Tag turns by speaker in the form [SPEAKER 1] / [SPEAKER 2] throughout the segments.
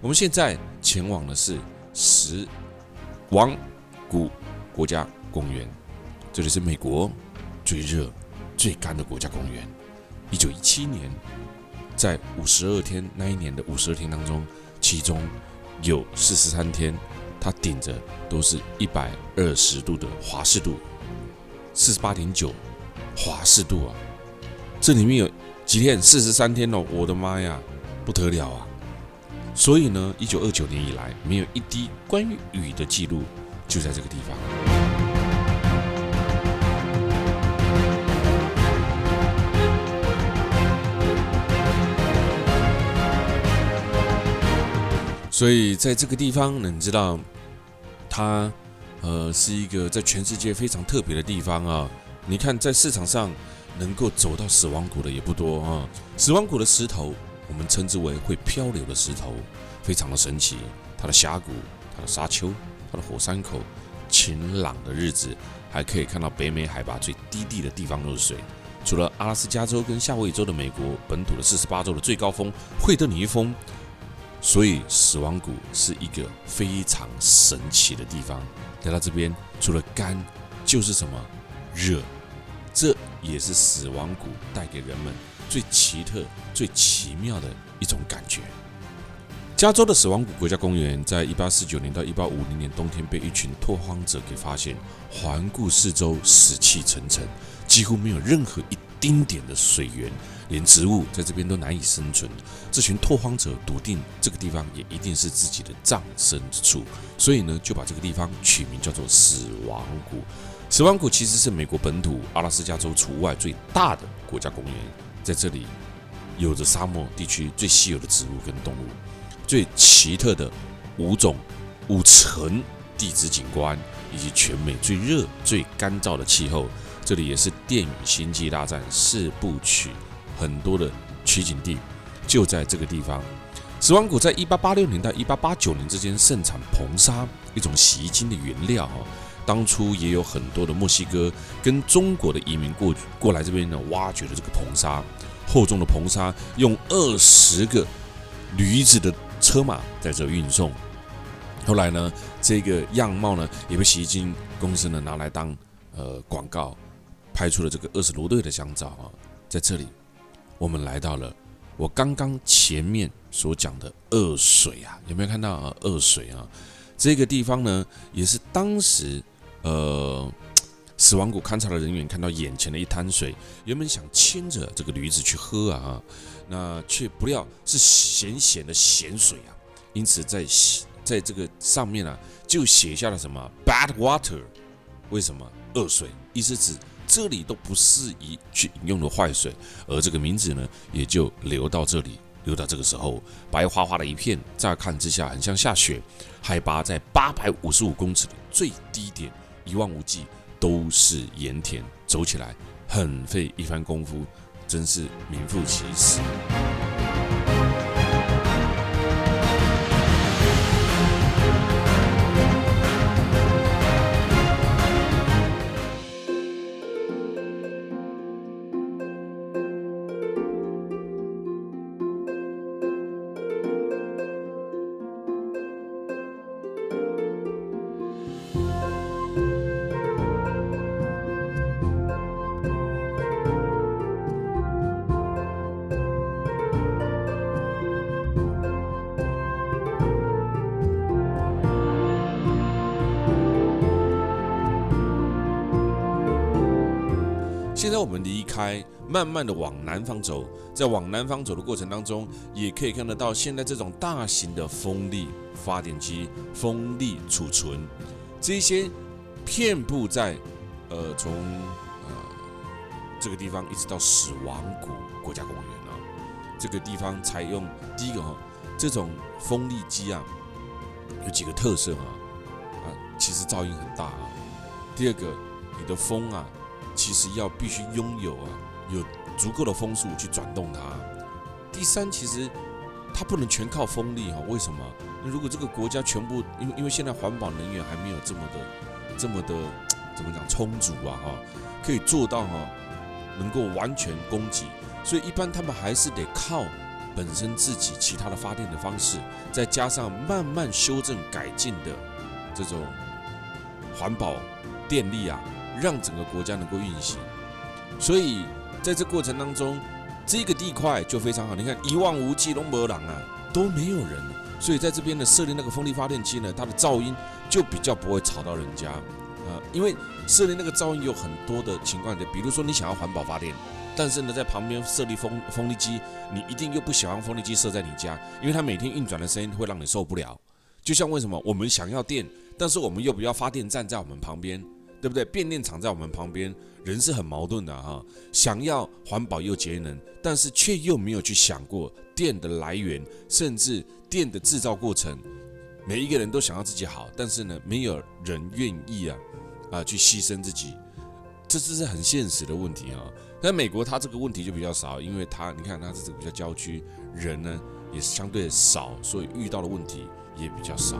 [SPEAKER 1] 我们现在前往的是史王谷国家公园，这里是美国最热、最干的国家公园。1917年，在52天那一年的52天当中，其中有43天，它顶着都是120度的华氏度，48.9华氏度啊！这里面有几天43天哦，我的妈呀，不得了啊！所以呢，1929年以来，没有一滴关于雨的记录，就在这个地方。所以在这个地方呢，你知道，它是一个在全世界非常特别的地方啊。你看，在市场上能够走到死亡谷的也不多啊。死亡谷的石头，我们称之为会漂流的石头，非常的神奇。它的峡谷、它的沙丘、它的火山口，晴朗的日子还可以看到北美海拔最低地的地方漏水。除了阿拉斯加州跟夏威夷州的美国本土的48州的最高峰惠特尼峰。所以死亡谷是一个非常神奇的地方。来到这边，除了干，就是什么热，这也是死亡谷带给人们最奇特、最奇妙的一种感觉。加州的死亡谷国家公园在1849年到1850年冬天被一群拓荒者给发现，环顾四周，死气沉沉，几乎没有任何一丁点的水源，连植物在这边都难以生存。这群拓荒者笃定这个地方也一定是自己的葬身之处，所以呢，就把这个地方取名叫做死亡谷。死亡谷其实是美国本土阿拉斯加州除外最大的国家公园，在这里有着沙漠地区最稀有的植物跟动物，最奇特的5层地质景观，以及全美最热、最干燥的气候。这里也是电影《星际大战》4部曲很多的取景地，就在这个地方。死亡谷在1886年到1889年之间盛产硼砂，一种洗衣精的原料。当初也有很多的墨西哥跟中国的移民过来这边呢，挖掘了这个硼砂，厚重的硼砂用20个驴子的车马在这运送。后来呢，这个样貌呢也被洗衣精公司呢拿来当广告。拍出了这个20多对的香皂啊，在这里，我们来到了我刚刚前面所讲的二水啊，有没有看到啊？二水啊，这个地方呢，也是当时死亡谷勘察的人员看到眼前的一滩水，原本想牵着这个驴子去喝啊，那却不料是咸咸的咸水啊，因此在这个上面啊，就写下了什么 bad water， 为什么恶水？意思指这里都不适宜去饮用的坏水，而这个名字呢，也就留到这里，留到这个时候，白花花的一片，乍看之下很像下雪，海拔在855公尺的最低点，一望无际，都是盐田，走起来很费一番功夫，真是名副其实。现在我们离开，慢慢的往南方走，在往南方走的过程当中，也可以看得到现在这种大型的风力发电机、风力储存，这些遍布在从这个地方一直到死亡谷国家公园啊，这个地方采用第一个这种风力机啊，有几个特色其实噪音很大啊。第二个，你的风啊，其实必须拥有有足够的风速去转动它。第三，其实它不能全靠风力为什么？如果这个国家全部因为现在环保能源还没有这么的怎么讲充足可以做到能够完全供给，所以一般他们还是得靠本身自己其他的发电的方式，再加上慢慢修正改进的这种环保电力啊，让整个国家能够运行。所以在这过程当中，这个地块就非常好。你看一望无际，都没人啊，都没有人，所以在这边呢设立那个风力发电机呢，它的噪音就比较不会吵到人家。因为设立那个噪音有很多的情况，比如说你想要环保发电，但是呢在旁边设立风力机，你一定又不喜欢风力机设在你家，因为它每天运转的声音会让你受不了。就像为什么我们想要电，但是我们又不要发电站在我们旁边，对不对？变电厂在我们旁边，人是很矛盾的哈。想要环保又节能，但是却又没有去想过电的来源，甚至电的制造过程。每一个人都想要自己好，但是呢，没有人愿意去牺牲自己，这是很现实的问题啊。但美国它这个问题就比较少，因为你看它是这个比较郊区，人呢也相对少，所以遇到的问题也比较少。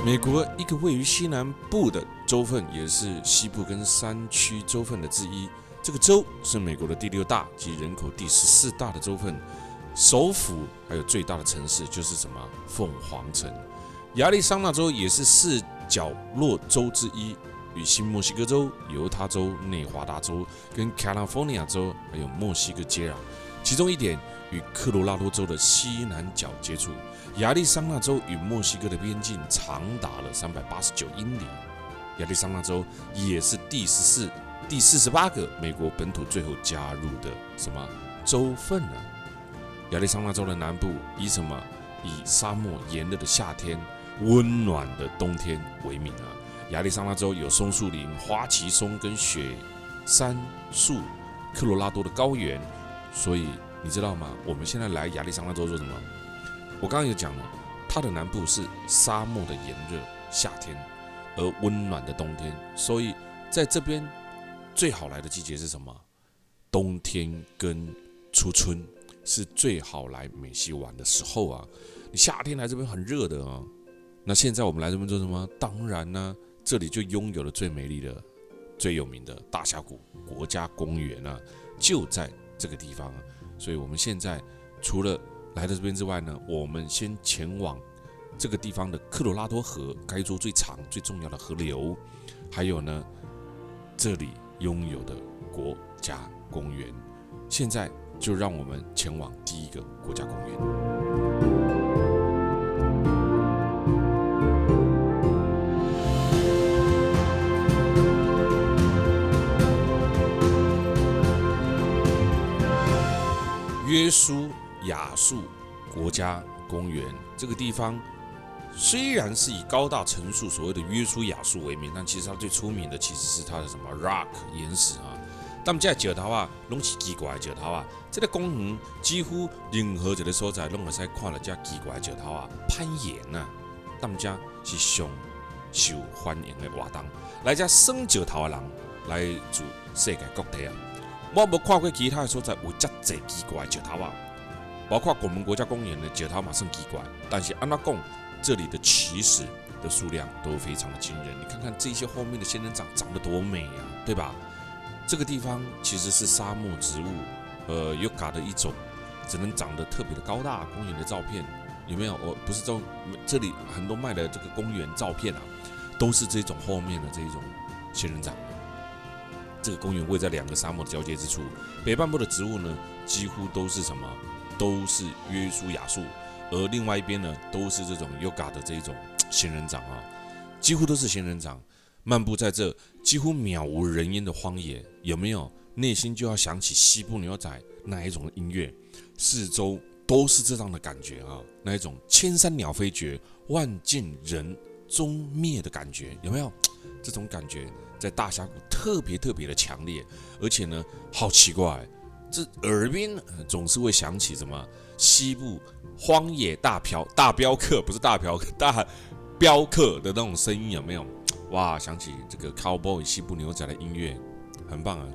[SPEAKER 1] 美国一个位于西南部的州份，也是西部跟山区州份的之一。这个州是美国的第6大及人口第14大的州份，首府还有最大的城市就是什么？凤凰城。亚利桑那州也是4角落州之一，与新墨西哥州、犹他州、内华达州跟 California 州还有墨西哥接壤。其中一点与科罗拉多州的西南角接触。亚利桑那州与墨西哥的边境长达了389英里。亚利桑那州也是第48个美国本土最后加入的什么州份呢？亚利桑那州的南部以什么？以沙漠炎热的夏天、温暖的冬天为名啊。亚利桑那州有松树林、花旗松跟雪山树，科罗拉多的高原。所以你知道吗？我们现在来亚利桑那州做什么？我刚刚有讲了，它的南部是沙漠的炎热夏天，而温暖的冬天。所以在这边最好来的季节是什么？冬天跟初春是最好来美西玩的时候啊！你夏天来这边很热的啊。那现在我们来这边做什么？当然呢，这里就拥有了最美丽的、最有名的大峡谷国家公园啊，就在这个地方啊。所以我们现在除了来到这边之外呢，我们先前往这个地方的科罗拉多河，该州最长最重要的河流，还有呢这里拥有的国家公园。现在就让我们前往第一个国家公园。约书亚树国家公园这个地方，虽然是以高大成树所谓的约书亚树为名，但其实它最出名的其实是它的什么 rock 岩石啊。但这石头啊，拢是奇怪的石头啊。这个公园几乎任何一个所在，拢会使看到这奇怪的石头啊，攀岩啊。但这是上受欢迎的活动，来这耍石头的人来自世界各地啊。我无看过其他的所在有这济奇怪的石头啊，包括我们国家公园的石头嘛算奇怪，但是按怎讲，这里的起始的数量都非常的惊人。你看看这些后面的仙人掌长得多美啊，对吧？这个地方其实是沙漠植物，有嘎的一种，只能长得特别的高大。公园的照片有没有？我不是这里很多卖的这个公园照片啊，都是这种后面的这一种仙人掌。这个公园位在2个沙漠的交界之处，北半部的植物呢，几乎都是什么？都是约书亚树，而另外一边呢，都是这种 Yoga 的这一种仙人掌啊，几乎都是仙人掌。漫步在这几乎渺无人烟的荒野，有没有内心就要想起西部牛仔那一种音乐？四周都是这样的感觉啊，那一种千山鸟飞绝，万径人终灭的感觉，有没有？这种感觉在大峡谷特别的强烈，而且呢，好奇怪，这耳边总是会想起什么西部荒野大镖客，不是大镖客，大镖客的那种声音，有没有？哇，想起这个 Cowboy 西部牛仔的音乐，很棒啊！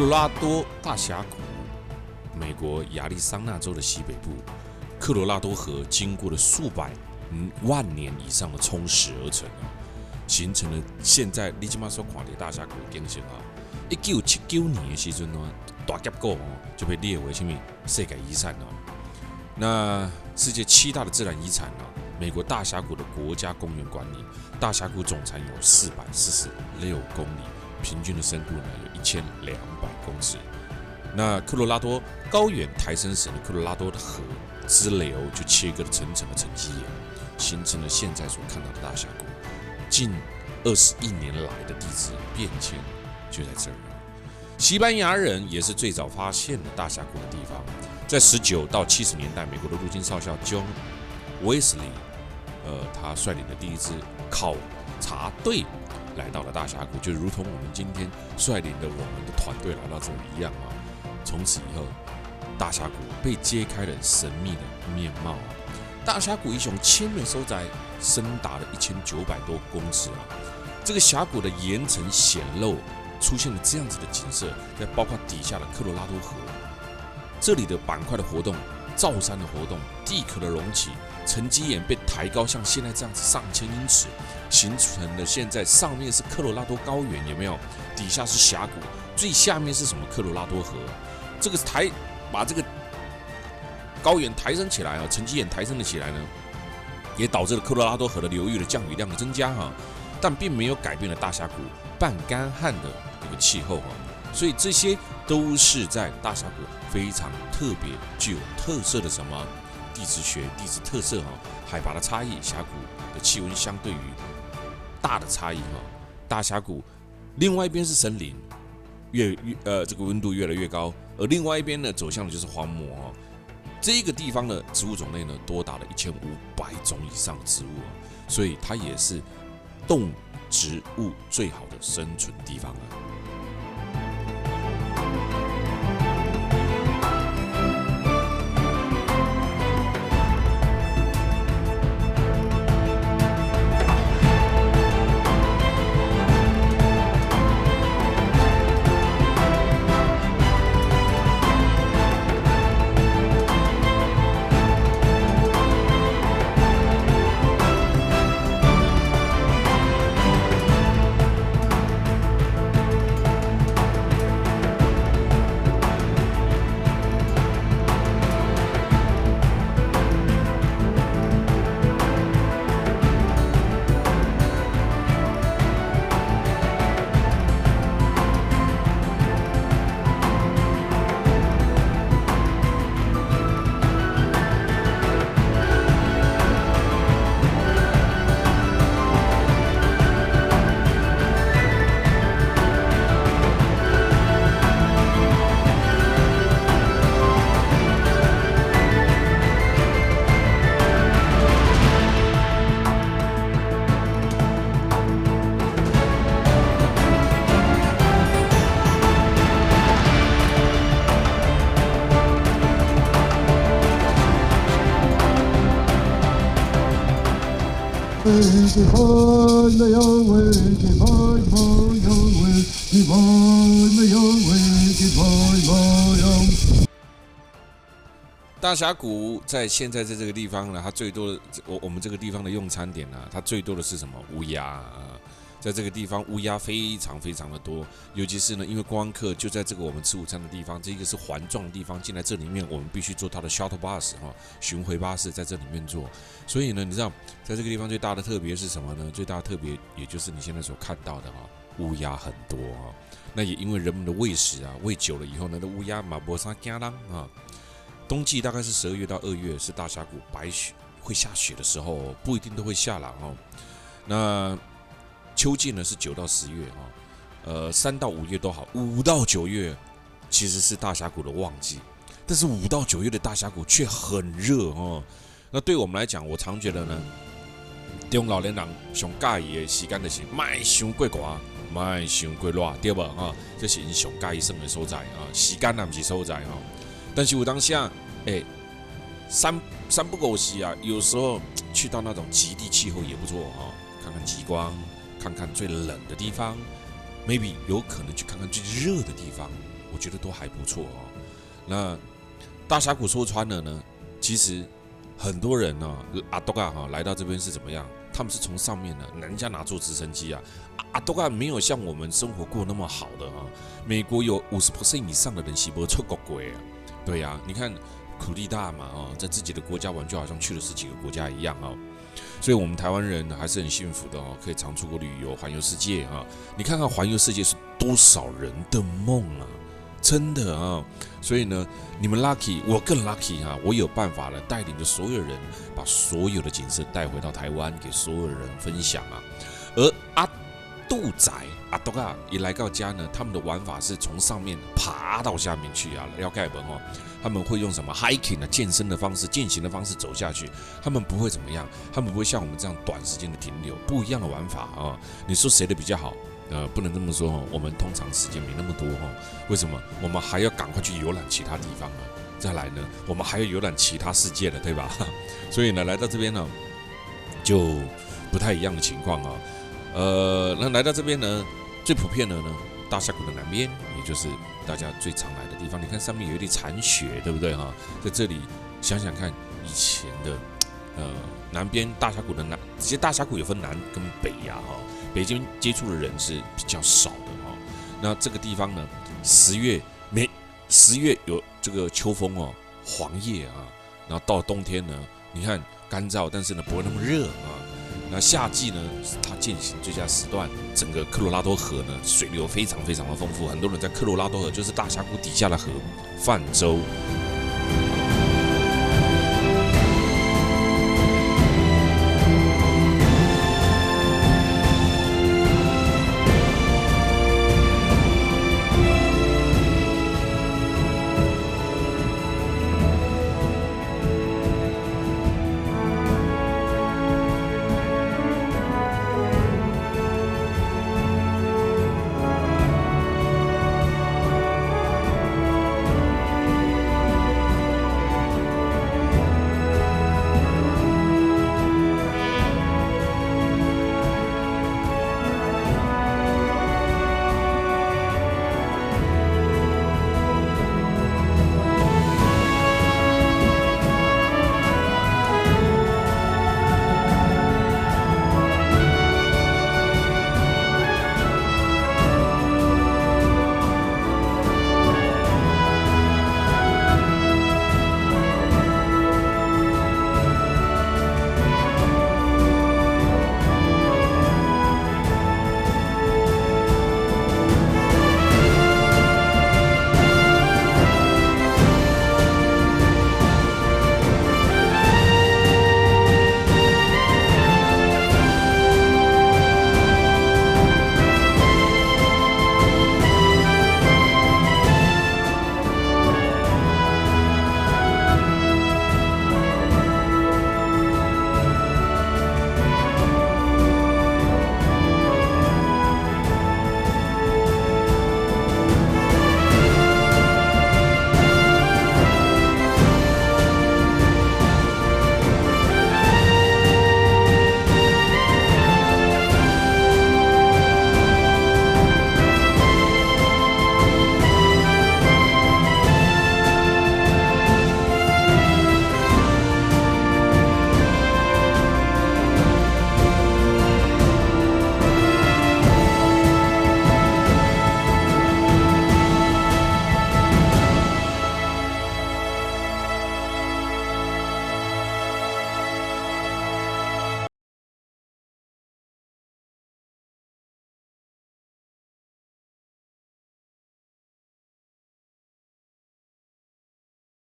[SPEAKER 1] 罗拉多大峡谷，美国亚利桑那州的西北部，科罗拉多河经过了数百万年以上的冲蚀而成形成了现在你现在所看的大峡谷的景象1979年的时候呢，大结构就被列为什么世界遗产那世界7大的自然遗产美国大峡谷的国家公园管理，大峡谷总长有446公里，平均的深度呢有1200公尺。那科罗拉多高原抬升省的科罗拉多的河支流就切割了层层的沉积岩，形成了现在所看到的大峡谷。近21年来的地质变迁就在这儿西班牙人也是最早发现了大峡谷的地方，在19到70年代，美国的陆军少校 John Wesley，他率领的第一支考察队来到了大峡谷，就如同我们今天率领的我们的团队来到这里一样从此以后，大峡谷被揭开了神秘的面貌大峡谷一雄千面收窄，深达了1900多公尺这个峡谷的岩层显露，出现了这样子的景色，再包括底下的科罗拉多河，这里的板块的活动、造山的活动、地壳的隆起，沉积岩被抬高，像现在这样子上千英尺，形成了现在上面是科罗拉多高原，有没有？底下是峡谷，最下面是什么？科罗拉多河。这个把这个高原抬升起来沉积岩抬升了起来呢，也导致了科罗拉多河的流域的降雨量的增加但并没有改变了大峡谷半干旱的这个气候所以这些都是在大峡谷非常特别具有特色的什么地质学、地质特色海拔的差异，峡谷的气温相对于大的差异大峡谷另外一边是森林，这个温度越来越高，而另外一边呢走向的就是荒漠这个地方的植物种类呢多达了1500种以上的植物所以它也是动植物最好的生存地方大峡谷在现在在这个地方呢，它最多的我们这个地方的用餐点它最多的是什么？乌鸦在这个地方乌鸦非常非常的多，尤其是呢，因为观光客就在这个我们吃午餐的地方，这个是环状的地方，进来这里面我们必须坐它的 shuttle bus 巡回巴士在这里面坐，所以呢，你知道在这个地方最大的特别是什么呢？最大的特别也就是你现在所看到的乌鸦很多那也因为人们的喂食喂久了以后呢，那乌鸦嘛没啥惊人冬季大概是12月到2月，是大峡谷白雪会下雪的时候，不一定都会下了那秋季呢是9到10月3到5月都好，5到9月其实是大峡谷的旺季，但是5到9月的大峡谷却很热那对我们来讲，我常觉得呢，中老年人上介意的时间就是卖伤过寒，卖伤过热，对吧这是因上介意生的所在时间不是所在但是有当下三不狗时有时候去到那种极地气候也不错看看极光，看看最冷的地方 ，maybe 有可能去看看最热的地方，我觉得都还不错哦。那大峡谷说穿了呢，其实很多人呢、阿多嘎哈来到这边是怎么样？他们是从上面呢，人家拿坐直升机啊，阿多嘎没有像我们生活过那么好的啊。美国有50% 以上的人是没出过国啊，对呀、你看苦力大嘛在自己的国家玩就好像去了10几个国家一样所以我们台湾人还是很幸福的可以常出国旅游，环游世界你看看环游世界是多少人的梦啊！真的所以呢，你们 lucky， 我更 lucky 我有办法了，带领着所有人把所有的景色带回到台湾，给所有人分享而阿杜仔阿多嘎一来到家呢，他们的玩法是从上面爬到下面去了解不他们会用什么 hiking 健身的方式、健行的方式走下去，他们不会怎么样，他们不会像我们这样短时间的停留，不一样的玩法你说谁的比较好？不能这么说我们通常时间没那么多为什么？我们还要赶快去游览其他地方再来呢，我们还要游览其他世界的，对吧？所以呢，来到这边呢，就不太一样的情况那来到这边呢，最普遍的呢，大峡谷的南边，也就是大家最常来的地方。你看上面有一粒残雪，对不对在这里想想看，以前的南边大峡谷的其实大峡谷有分南跟北北京接触的人是比较少的那这个地方呢，10月有这个秋风黄叶然后到了冬天呢，你看干燥，但是呢不会那么热那夏季呢，它践行最佳时段，整个科罗拉多河呢水流非常非常的丰富，很多人在科罗拉多河就是大峡谷底下的河泛舟。